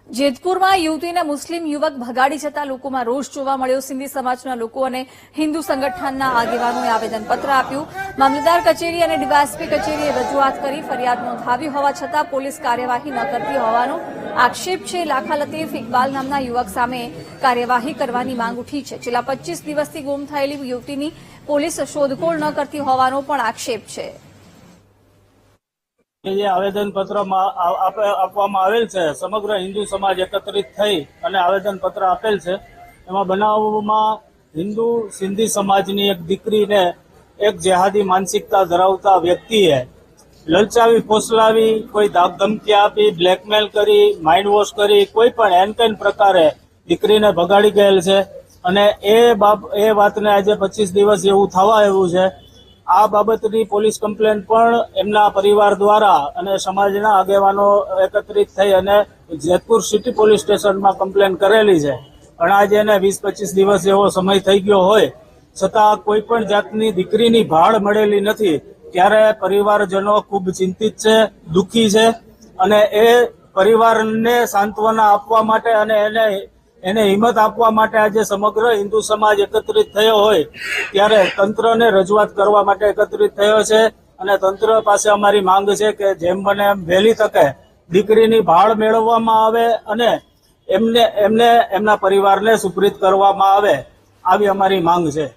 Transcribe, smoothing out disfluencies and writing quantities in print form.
જેતપુરમાં યુવતીને મુસ્લિમ યુવક ભગાડી જતા લોકોમાં રોષ જોવા મળ્યો। સિંધી સમાજના લોકો અને હિન્દુ સંગઠનના આગેવાનોએ આવેદનપત્ર આપ્યું। મામલતદાર કચેરી અને ડીવાયએસપી કચેરીએ રજૂઆત કરી ફરિયાદ નોંધાવી હોવા છતાં પોલીસ કાર્યવાહી ન કરતી હોવાનો આક્ષેપ છે। લાખા લતીફ ઇકબાલ નામના યુવક સામે કાર્યવાહી કરવાની માંગ ઉઠી છે। છેલ્લા 25 દિવસથી ગુમ થયેલી યુવતીની પોલીસ શોધખોળ ન કરતી હોવાનો પણ આક્ષેપ છે। જે આવેદન પત્ર આપવામાં આવેલ છે, સમગ્ર હિન્દુ સમાજ એકત્રિત થઈ અને આવેદન પત્ર આપેલ છે। એમાં બનાવમાં હિન્દુ સિંધી સમાજની એક દીકરીને એક જેહાદી માનસિકતા ધરાવતા વ્યક્તિએ લલચાવી, ફોસલાવી, કોઈ ધમકી આપી, બ્લેકમેલ કરી, માઇન્ડ વોશ કરી, કોઈ પણ એન પ્રકારે દીકરીને ભગાડી ગયેલ છે। અને એ વાતને આજે 25 દિવસ જેવું થવા આવ્યું છે। આ બાબતની પોલીસ કમ્પ્લેન પણ એમના પરિવાર દ્વારા અને સમાજના આગેવાનો એકત્રિત થઈ અને જેતપુર સિટી પોલીસ સ્ટેશનમાં કમ્પ્લેન કરેલી છે। પણ આજે એને 20-25 દિવસ જેવો સમય થઈ ગયો હોય છતાં કોઈ પણ જાતની દીકરીની ભાળ મળેલી નથી। ત્યારે પરિવારજનો ખૂબ ચિંતિત છે, દુઃખી છે અને એ પરિવારને સાંત્વના આપવા માટે અને એને હિંમત આપવા માટે આજે સમગ્ર હિન્દુ સમાજ એકત્રિત થયો હોય ત્યારે તંત્રને રજૂઆત કરવા માટે એકત્રિત થયો છે। અને તંત્ર પાસે અમારી માંગ છે કે જેમ બને એમ વહેલી તકે દીકરીની ભાળ મેળવવામાં આવે અને એમના પરિવારને સુપ્રીત કરવામાં આવે, આવી અમારી માંગ છે।